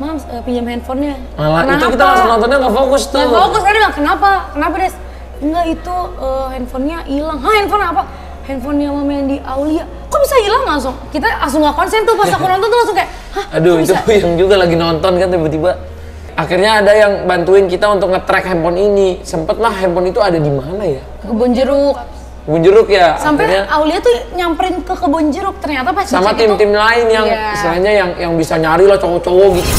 Mams, pinjam handphonenya. Malah itu kita langsung nontonnya nggak fokus tuh. Nggak fokus, kan dia bilang, kenapa Des? Enggak, itu handphonenya hilang. Hah, handphone apa? Handphonenya Mama yang di Aulia. Kok bisa hilang langsung? Kita langsung nggak konsen tuh, pas aku nonton tuh langsung kayak, hah? Aduh, itu yang juga lagi nonton kan tiba-tiba. Akhirnya ada yang bantuin kita untuk nge-track handphone ini. Sempet lah handphone itu ada di mana ya? Kebun jeruk. Kebun jeruk ya. Sampai akhirnya, Aulia tuh nyamperin ke kebun jeruk. Ternyata pas sama tim-tim lain yang istilahnya yang bisa nyari lah cowok-cowok gitu.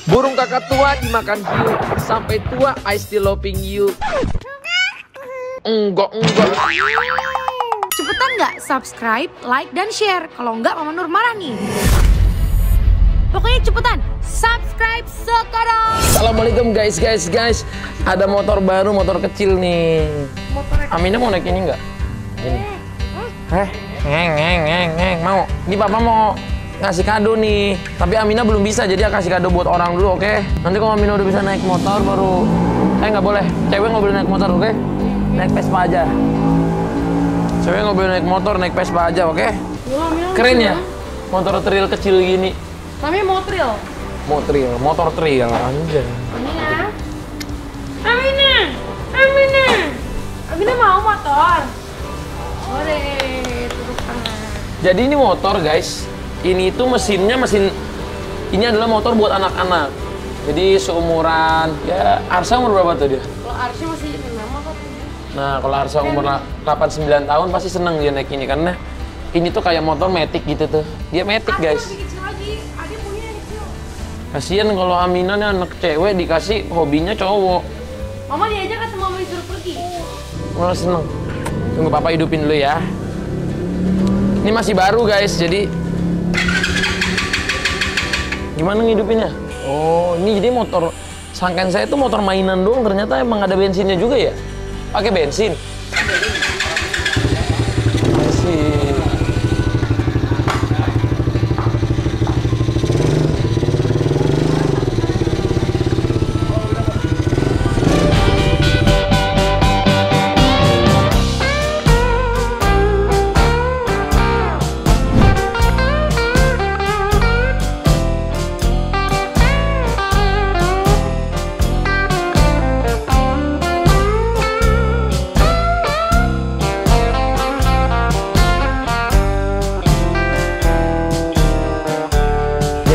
Burung kakak tua dimakan hiu, sampai tua I still loving you. Enggak. Cepetan nggak subscribe, like, dan share. Kalau nggak Mama Nur marah nih. Pokoknya cepetan subscribe sekarang. Assalamualaikum guys. Ada motor baru, motor kecil nih. Aminah mau naik ini nggak? Ini. Ngeng. Mau? Ini papa mau ngasih kado nih, tapi Aminah belum bisa, jadi kasih kado buat orang dulu, oke? Nanti kalau Aminah udah bisa naik motor baru, nggak boleh, cewek nggak boleh naik motor, oke? Naik Vespa aja. Cewek nggak boleh naik motor, naik Vespa aja, oke? Keren ya, motor trail kecil gini. Namanya motril. Motor trail aja. Aminah mau motor. Ore, turun tangan. Jadi ini motor guys. Ini itu mesinnya ini adalah motor buat anak-anak. Jadi seumuran, ya Arsa umur berapa tuh dia? Kalau Arsya masih 6 kok. Nah, kalau Arsa umur 8-9 tahun pasti seneng dia naik ini karena ini tuh kayak motor Matic gitu tuh. Dia Matic guys. Lebih kecil lagi, Adi punya yang kecil. Kasian kalau Aminah nih anak cewek dikasih hobinya cowok. Mama diajak kan sama Mama disuruh pergi. Malah seneng. Tunggu papa hidupin dulu ya. Ini masih baru guys, jadi gimana ngidupinnya? Oh, ini jadi motor. Sangkaan saya itu motor mainan doang, ternyata emang ada bensinnya juga ya? Pakai bensin? Bensin.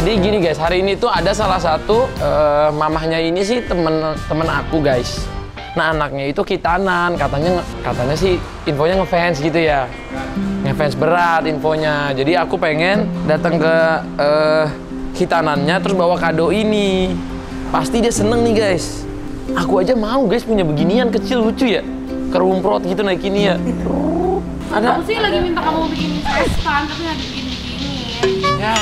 Jadi gini guys, hari ini tuh ada salah satu mamahnya ini sih temen aku guys. Nah anaknya itu kitanan, katanya sih infonya ngefans gitu ya, ngefans berat infonya. Jadi aku pengen datang ke kitanannya terus bawa kado ini. Pasti dia seneng nih guys. Aku aja mau guys punya beginian kecil lucu ya, kerumprot gitu naik ini ya. Ada. Aku sih lagi minta kamu bikin Vespa, tapi nggak bikin Ya,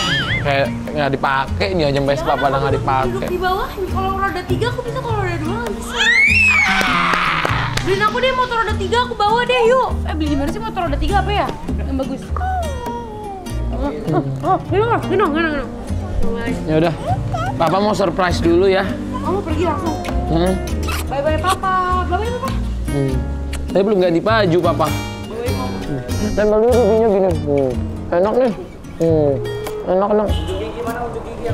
kayak nggak dipakai ini aja Vespa pada nggak dipakai. Duduk di bawah, kalau roda 3 aku bisa, kalau roda 2 nggak bisa. Beliin aku deh motor roda 3, aku bawa deh yuk. Beli gimana sih motor roda 3 apa ya? Yang bagus. Gino. Ya udah, papa mau surprise dulu ya. Kamu pergi langsung. Bye papa. Saya belum ganti baju papa. Tempel dulu giginya gini. Enak nih. Enak.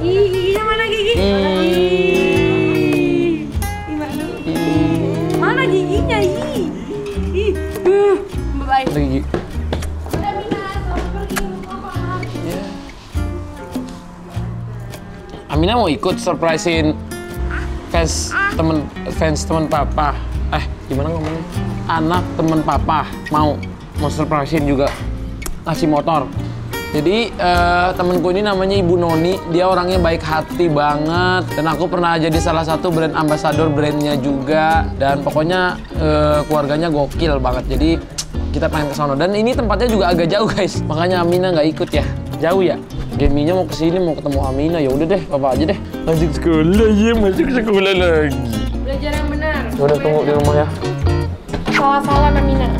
Giginya mana gigi? Mana giginya? Bye. Gigi. Udah Mina, selamat pergi papa. Aminah mau ikut surprisein fans temen papa. Gimana ngomongnya? Anak temen papa mau surprisein juga ngasih motor. Jadi temenku ini namanya Ibu Noni, dia orangnya baik hati banget dan aku pernah jadi salah satu brand ambassador brandnya juga dan pokoknya keluarganya gokil banget. Jadi kita pengen ke sono. Dan ini tempatnya juga agak jauh guys, makanya Amina nggak ikut ya. Jauh ya. Geminya mau kesini mau ketemu Amina, ya udah deh, papa aja deh. Masuk sekolah ya, masuk sekolah lagi. Belajar yang benar. Udah tunggu di rumah ya. Salah-salah Amina.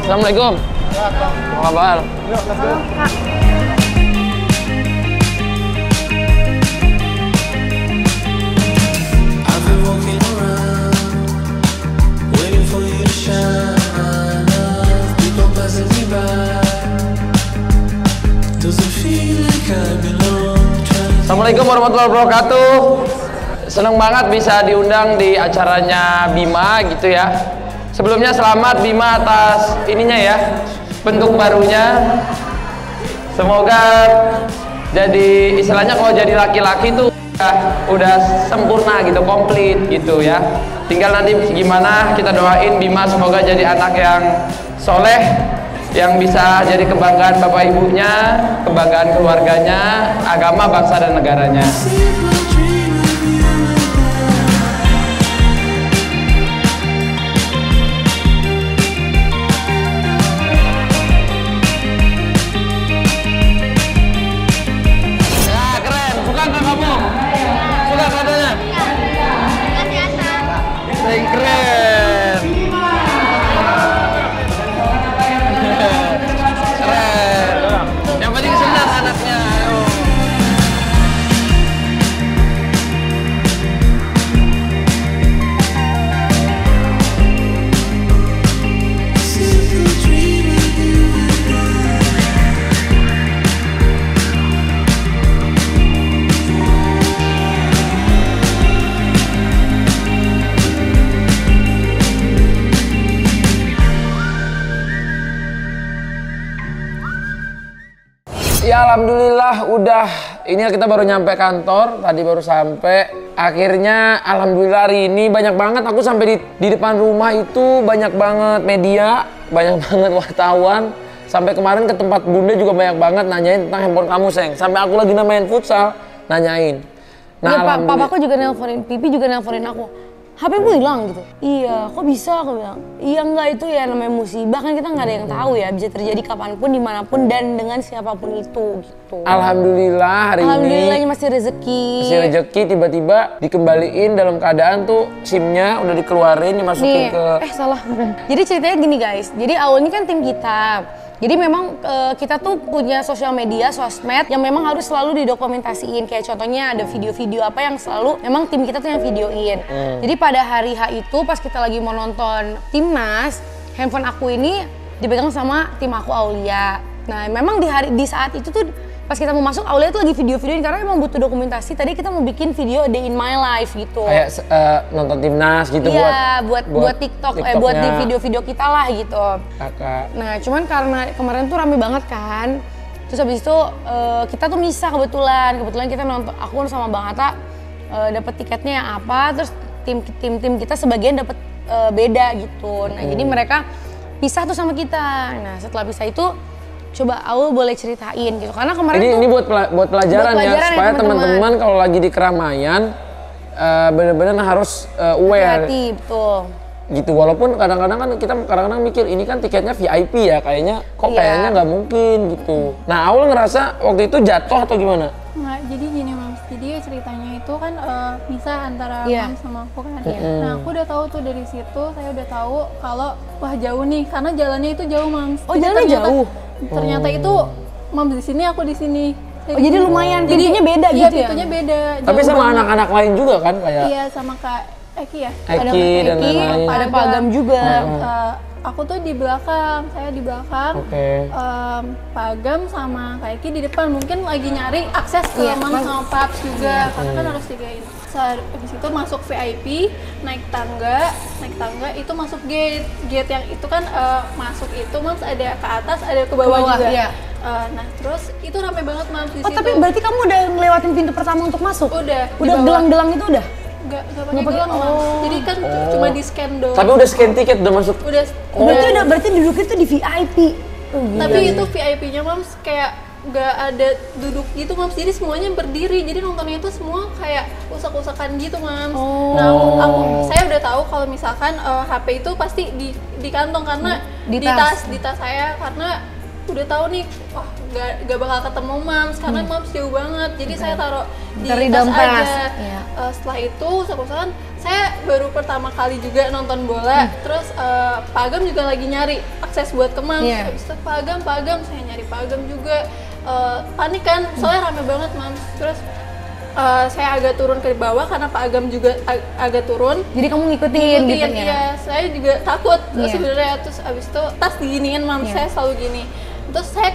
Assalamualaikum. Apa kabar? Assalamualaikum warahmatullahi wabarakatuh. Seneng banget bisa diundang di acaranya Bima gitu ya. Sebelumnya selamat Bima atas ininya ya, bentuk barunya. Semoga jadi istilahnya kalau jadi laki-laki tuh udah sempurna gitu, komplit gitu ya. Tinggal nanti gimana kita doain Bima semoga jadi anak yang soleh, yang bisa jadi kebanggaan bapak ibunya, kebanggaan keluarganya, agama, bangsa dan negaranya. Ya alhamdulillah udah, ini kita baru nyampe kantor, tadi baru sampai. Akhirnya alhamdulillah hari ini banyak banget, aku sampai di depan rumah itu banyak banget media, banyak banget wartawan. Sampai kemarin ke tempat bunda juga banyak banget nanyain tentang handphone kamu, Seng. Sampai aku lagi main futsal, nanyain. Nah, ya, papaku juga nelponin, Pipi juga nelponin aku. HP-mu hilang gitu. Iya, kok bisa? Aku bilang. Iya enggak, itu ya namanya musibah, kan kita nggak ada yang tahu ya, bisa terjadi kapanpun, dimanapun, dan dengan siapapun itu gitu. Alhamdulillah hari Alhamdulillahnya masih rezeki. Masih rezeki, tiba-tiba dikembaliin dalam keadaan tuh SIM-nya udah dikeluarin, dimasukin ke... salah. Jadi ceritanya gini guys, jadi awalnya kan tim kita. Jadi memang kita tuh punya sosial media, sosmed yang memang harus selalu didokumentasiin. Kayak contohnya ada video-video apa yang selalu memang tim kita tuh yang videoin. Jadi pada hari H itu pas kita lagi mau nonton Timnas, handphone aku ini dipegang sama tim aku Aulia. Nah memang di saat itu tuh pas kita mau masuk, Aulia tuh lagi video-videoin karena emang butuh dokumentasi. Tadi kita mau bikin video day in my life gitu. Kayak nonton Timnas gitu. Iya, buat TikTok, buat di video-video kita lah gitu. Kakak. Nah cuman karena kemarin tuh rame banget kan. Terus habis itu kita tuh misah kebetulan kita nonton, aku sama Bang Atta dapet tiketnya yang apa, terus tim kita sebagian dapet beda gitu. Nah jadi mereka pisah tuh sama kita. Nah setelah pisah itu coba Aul boleh ceritain gitu, karena kemarin ini buat pelajaran ya, supaya teman-teman kalau lagi di keramaian benar-benar harus aware. Hati-hati, betul. Gitu, walaupun kadang-kadang kan kita mikir ini kan tiketnya VIP ya, kayaknya kayaknya nggak mungkin gitu. Nah Aul ngerasa waktu itu jatuh atau gimana? Nggak, jadi gini Mams, jadi ceritanya itu kan misah antara Mams sama aku kan. Nah aku udah tahu tuh dari situ, saya udah tahu kalau wah jauh nih, karena jalannya itu jauh Mams. Oh jalannya jauh? Ternyata itu Mams di sini, aku di sini. Jadi lumayan, pintunya beda iya, gitu ya? pintunya beda. Tapi sama anak-anak lain juga kan kayak? Iya sama Kak Eki ya? Eki dan lain-lain. Ada Pak Agam juga. Aku tuh di belakang, saya di belakang. Pak Agam sama Kak Eki di depan, mungkin lagi nyari akses ke Mams sama Paps juga, karena kan harus tigain. Habis itu masuk VIP, naik tangga itu masuk gate yang itu kan masuk itu Mams ada ke atas, ada ke bawah juga. Iya. Nah terus itu ramai banget Mams di situ. Tapi berarti kamu udah ngelewatin pintu pertama untuk masuk? Udah gelang-gelang itu udah? Nggak pakai gelang, jadi kan cuma di scan doang. Tapi udah scan tiket, udah masuk? Udah. Berarti duduknya tuh di VIP. Tapi itu VIP-nya Mams kayak nggak ada duduk gitu Mams, jadi semuanya berdiri, jadi nontonnya itu semua kayak usak-usakan gitu Mams. Nah saya udah tahu kalau misalkan HP itu pasti di kantong karena di tas saya, karena udah tahu nih wah nggak bakal ketemu Mams karena Mams jauh banget, jadi saya taruh di tas aja. Setelah itu usak-usakan saya baru pertama kali juga nonton bola, terus Pak Agam juga lagi nyari akses buat ke Mams. Habis itu Pak Agam, saya nyari Pak Agam juga, panik kan, soalnya rame banget Mams. Terus saya agak turun ke bawah karena Pak Agam juga agak turun. Jadi kamu ngikutin gitu ya? Iya, saya juga takut sebenarnya. Terus abis itu tas diginiin Mams, saya selalu gini. Terus saya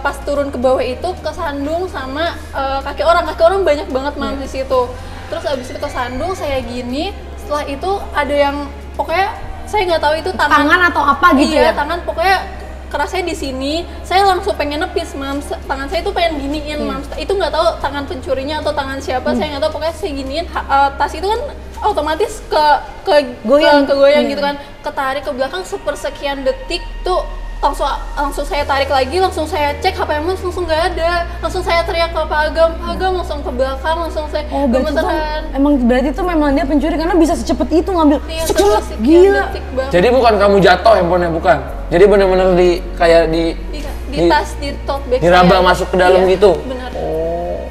pas turun ke bawah itu kesandung sama kaki orang banyak banget Mams di situ. Terus abis itu kesandung saya gini, setelah itu ada yang pokoknya saya nggak tahu itu tangan atau apa gitu ya? Iya, tangan pokoknya kerasnya di sini. Saya langsung pengen nepis Mams, tangan saya itu pengen giniin Mams. Itu nggak tahu tangan pencurinya atau tangan siapa, saya nggak tahu, pokoknya saya giniin. Tas itu kan otomatis kegoyang gitu kan, ketarik ke belakang sepersekian detik tuh. Langsung saya tarik lagi, langsung saya cek HP Mams, langsung nggak ada. Langsung saya teriak ke Pak Agam langsung ke belakang, langsung saya gemeteran. Berarti tuh memang dia pencuri karena bisa secepat itu ngambil. Cepet, gila. Jadi bukan kamu jatuh handphonenya, bukan? Jadi bener-bener di tas, di tote bag diraba masuk ke dalam gitu? Benar.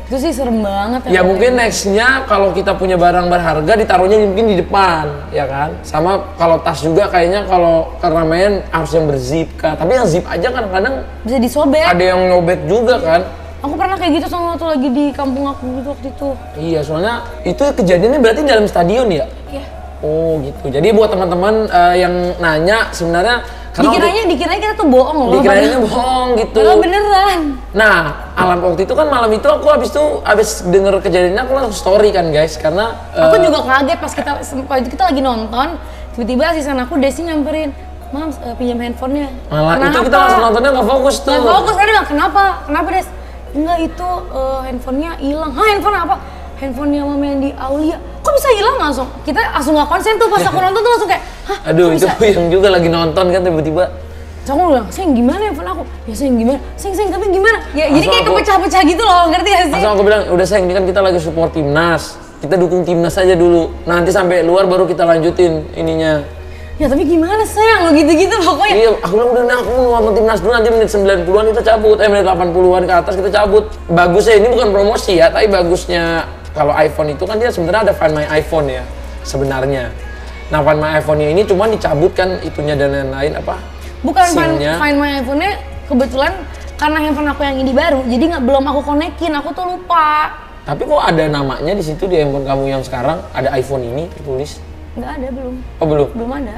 Itu sih serem banget ya. Mungkin nextnya kalau kita punya barang berharga ditaruhnya mungkin di depan, ya kan? Sama kalau tas juga kayaknya kalau keramaian harus yang berzip kan. Tapi yang zip aja kadang-kadang bisa disobek. Ada yang nyobek juga kan? Aku pernah kayak gitu sama waktu lagi di kampung aku gitu waktu itu. Iya, soalnya itu kejadiannya berarti dalam stadion ya? Iya. Oh gitu. Jadi buat teman-teman yang nanya sebenarnya dikiranya kita tuh bohong loh. Dikiranya bohong gitu. Kalau beneran. Nah, waktu itu kan malam itu aku habis denger kejadiannya aku langsung story kan guys, karena aku juga kaget pas kita lagi nonton, tiba-tiba asisten aku Desi nyamperin, Mams pinjam handphonenya. Malah itu kita langsung nontonnya nggak fokus tuh. Nggak fokus kan, kenapa Des? Enggak, itu handphonenya hilang. Hah, handphone apa? Handphonenya Mama yang di Aulia. Kok bisa hilang? Kita langsung nggak konsen tuh pas aku nonton tuh langsung kayak, hah? Aduh, itu yang juga lagi nonton kan tiba-tiba. Terus aku bilang, Seng gimana handphone aku? Ya Seng gimana? Seng tapi gimana? Ya jadi kayak kepecah-pecah gitu loh, ngerti gak sih? Langsung aku bilang, udah Seng, ini kan kita lagi support timnas. Kita dukung timnas aja dulu. Nanti sampai luar baru kita lanjutin ininya. Ya tapi gimana sayang, lo gitu-gitu pokoknya. Iya, aku bilang udah aku mau nonton timnas dulu, nanti menit 90-an kita cabut. Menit 80-an ke atas kita cabut. Bagusnya ini bukan promosi ya, tapi bagusnya kalau iPhone itu kan dia sebenarnya ada Find My iPhone ya sebenarnya. Nah, Find My iPhone-nya ini cuma dicabut kan itunya dan lain-lain apa? Bukan Find My iPhone-nya kebetulan karena handphone aku yang ini baru, jadi belum aku konekin, aku tuh lupa. Tapi kok ada namanya di situ di handphone kamu yang sekarang, ada iPhone ini ditulis? Nggak ada, belum. Oh belum? Belum ada.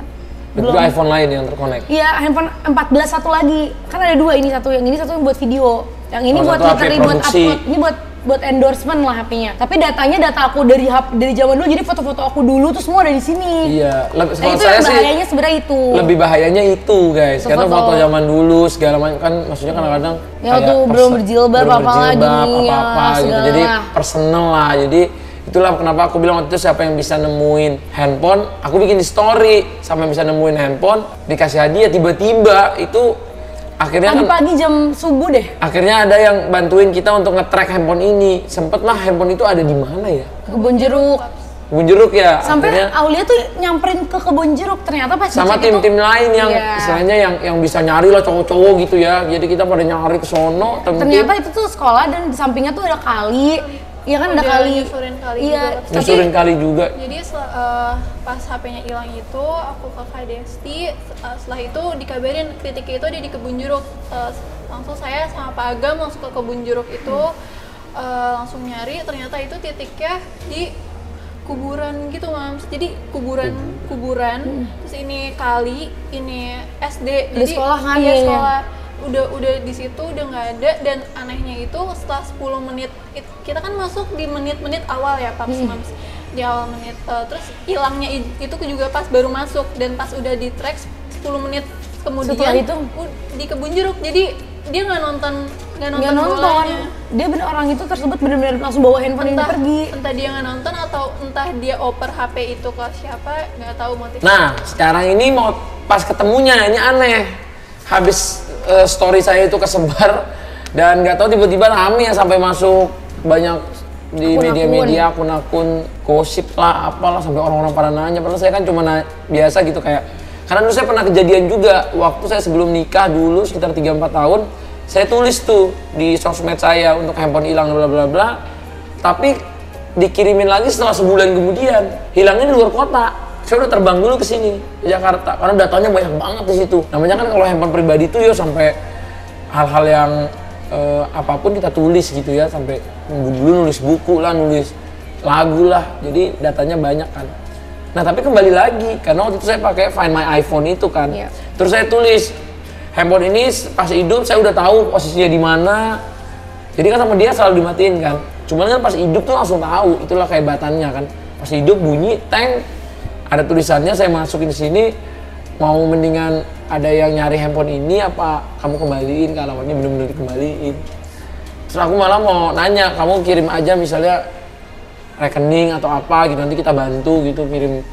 Itu iPhone lain yang terkonek? Iya, handphone 14 satu lagi. Kan ada dua, ini satu yang buat video. Yang ini buat Twitter, buat upload. Ini buat endorsement lah HP-nya. Tapi data aku dari zaman dulu, jadi foto-foto aku dulu tuh semua ada di sini. Iya. Itu yang bahayanya sebenarnya itu. Lebih bahayanya itu guys, karena foto zaman dulu segala macam kan, maksudnya kadang-kadang ya tuh belum berjilbab apa-apa gitu. Jadi personal lah. Jadi itulah kenapa aku bilang waktu itu siapa yang bisa nemuin handphone, aku bikin di story, siapa yang bisa nemuin handphone dikasih hadiah. Tiba-tiba itu akhirnya pagi-pagi jam subuh deh. Akhirnya ada yang bantuin kita untuk nge-track handphone ini. Sempet lah handphone itu ada di mana ya? Kebun Jeruk. Kebun Jeruk ya. Sampai akhirnya Aulia tuh nyamperin ke Kebun Jeruk, ternyata pas sama tim-tim lain yang istilahnya yang bisa nyari lah, cowok-cowok gitu ya. Jadi kita pada nyari ke sono. Ternyata itu tuh sekolah dan di sampingnya tuh ada kali. Iya kan, ada kali. Iya, nyusurin kali juga. Jadi pas HP-nya hilang itu aku ke Kak Desti, setelah itu dikabarin titiknya itu di Kebun Jeruk. Langsung saya sama Pak Agam langsung ke Kebun Jeruk itu, langsung nyari, ternyata itu titiknya di kuburan gitu Mams. Jadi kuburan, terus ini kali, ini SD. Jadi sekolah kan ya? Sekolah. Udah di situ udah nggak ada, dan anehnya itu setelah 10 menit kita kan masuk di menit-menit awal ya Paps Mams, di awal menit, terus hilangnya itu juga pas baru masuk, dan pas udah di track 10 menit kemudian itu di Kebun Jeruk. Jadi dia nggak nonton nggak nonton bolanya. Dia bener orang itu tersebut benar-benar langsung bawa handphone ini pergi. Entah dia nggak nonton atau entah dia oper HP itu ke siapa, nggak tahu motifnya. Nah, sekarang ini mau pas ketemunya ini aneh. Habis story saya itu kesebar dan nggak tahu tiba-tiba rame ya sampai masuk banyak di media-media, akun-akun gosip lah, apalah, sampai orang-orang pada nanya. Padahal saya kan cuma biasa gitu kayak, karena dulu saya pernah kejadian juga waktu saya sebelum nikah dulu sekitar 3-4 tahun. Saya tulis tuh di sosmed saya untuk handphone hilang bla bla bla, tapi dikirimin lagi setelah sebulan kemudian, hilangnya di luar kota. Saya udah terbang dulu ke sini, ke Jakarta, karena datanya banyak banget di situ. Namanya kan kalau handphone pribadi tuh ya sampai hal-hal yang apapun kita tulis gitu ya, sampai dulu nulis buku lah, nulis lagu lah, jadi datanya banyak kan. Nah tapi kembali lagi, karena waktu itu saya pakai Find My iPhone itu kan, terus saya tulis handphone ini pas hidup saya udah tahu posisinya di mana, jadi kan sama dia selalu dimatiin kan. Cuman kan pas hidup tuh langsung tahu, itulah kehebatannya kan. Pas hidup bunyi teng, ada tulisannya, saya masukin di sini, mau mendingan ada yang nyari handphone ini apa kamu kembaliin ke alamatnya, bener-bener dikembaliin. Terus aku malah mau nanya, kamu kirim aja misalnya rekening atau apa gitu, nanti kita bantu gitu kirim.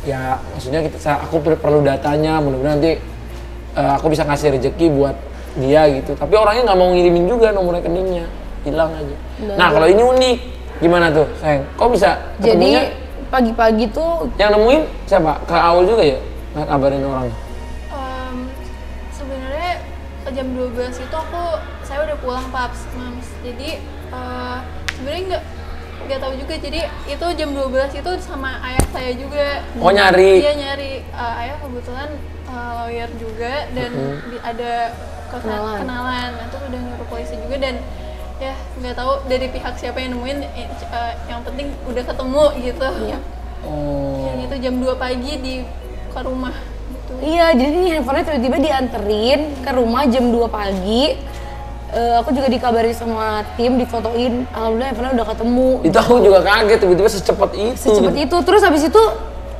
Ya maksudnya aku perlu datanya, mudah-mudahan nanti aku bisa ngasih rezeki buat dia gitu. Tapi orangnya nggak mau ngirimin juga nomor rekeningnya, hilang aja. Nah kalau ini unik, gimana tuh sayang? Kok bisa ketemunya? Jadi pagi-pagi tuh yang nemuin siapa? Kak Aul juga ya? Nggak kabarin orang? Sebenarnya jam 12 itu saya udah pulang Paps, Mams. Jadi sebenarnya nggak tahu juga. Jadi itu jam 12 itu sama ayah saya juga. Oh nyari? Dia nyari. Ayah kebetulan lawyer juga dan ada kenalan. Nah, terus udah nyuruh polisi juga dan ya nggak tahu dari pihak siapa yang nemuin. Yang penting udah ketemu gitu. Iya. Yang itu jam 2 pagi ke rumah gitu. Iya, jadi ini handphonenya tiba-tiba dianterin ke rumah jam 2 pagi. Aku juga dikabari sama tim, difotoin, alhamdulillah handphonenya udah ketemu. Itu aku juga kaget, tiba-tiba secepat itu. Secepat itu, terus habis itu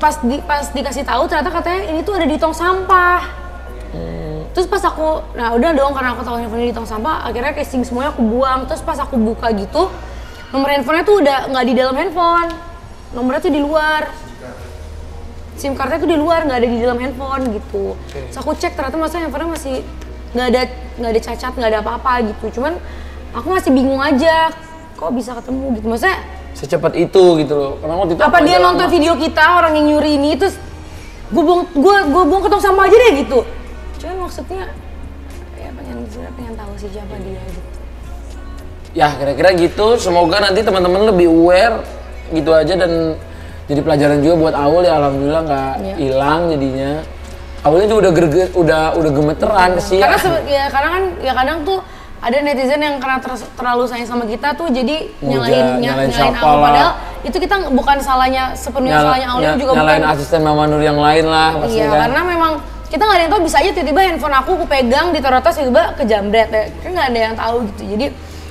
pas dikasih tahu ternyata katanya ini tuh ada di tong sampah. Terus pas aku, nah udah dong karena aku tahu handphonenya di tong sampah, akhirnya casing semuanya aku buang. Terus pas aku buka gitu, nomor handphonenya tuh udah nggak di dalam handphone, nomornya tuh di luar. SIM cardnya tuh di luar, nggak ada di dalam handphone gitu. Terus aku cek ternyata handphonenya masih nggak ada cacat, nggak ada apa-apa gitu. Cuman aku masih bingung aja, kok bisa ketemu gitu. Maksudnya secepat itu gitu loh. Karena waktu itu apa dia nonton video kita orang yang nyuri ini terus gue buang ke tong sampah aja deh gitu. Cuman maksudnya ya pengen tahu sih siapa dia gitu. Ya kira-kira gitu. Semoga nanti teman-teman lebih aware gitu aja dan jadi pelajaran juga buat Aul ya. Alhamdulillah nggak hilang jadinya. Aulnya juga udah gemeteran kesian. Karena kan kadang tuh ada netizen yang karena terlalu sayang sama kita tuh jadi nyalain Aul, padahal itu kita bukan sepenuhnya salahnya Aul juga nyalain bukan asisten Mama Nur yang lain lah pasti. Iya, karena memang kita nggak ada yang tahu, bisa aja tiba-tiba handphone aku pegang ditaruh tas tiba-tiba kejamret ya. Kan nggak ada yang tahu gitu. Jadi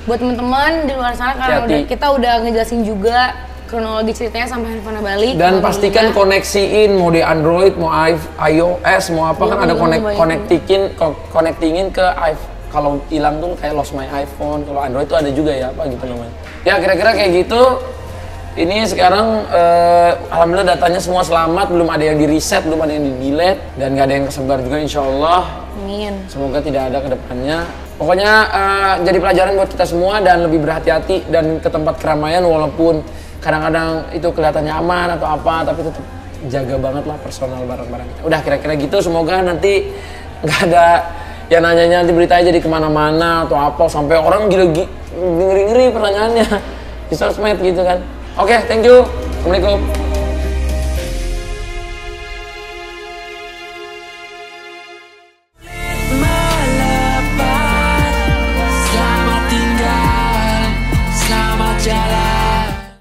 buat teman-teman di luar sana karena kita udah ngejelasin juga kronologi ceritanya sampai handphonenya balik. Dan pastikan koneksiin mau di Android, mau iOS, mau apa kan ada connectingin ke iPhone. Kalau hilang tuh kayak lost my iPhone, kalau Android tuh ada juga ya apa gitu namanya. Ya kira-kira kayak gitu. Ini sekarang alhamdulillah datanya semua selamat, belum ada yang di reset, belum ada yang di delete dan nggak ada yang kesebar juga insya Allah. Amin. Semoga tidak ada kedepannya. Pokoknya jadi pelajaran buat kita semua dan lebih berhati-hati dan ke tempat keramaian walaupun kadang-kadang itu kelihatannya aman atau apa, tapi tetap jaga banget lah personal barang-barang kita. Udah kira-kira gitu, semoga nanti nggak ada ya nanyanya nanti beritanya jadi kemana-mana atau apa sampai orang ngeri-ngeri pertanyaannya di sosmed gitu kan. Oke, thank you. Assalamualaikum.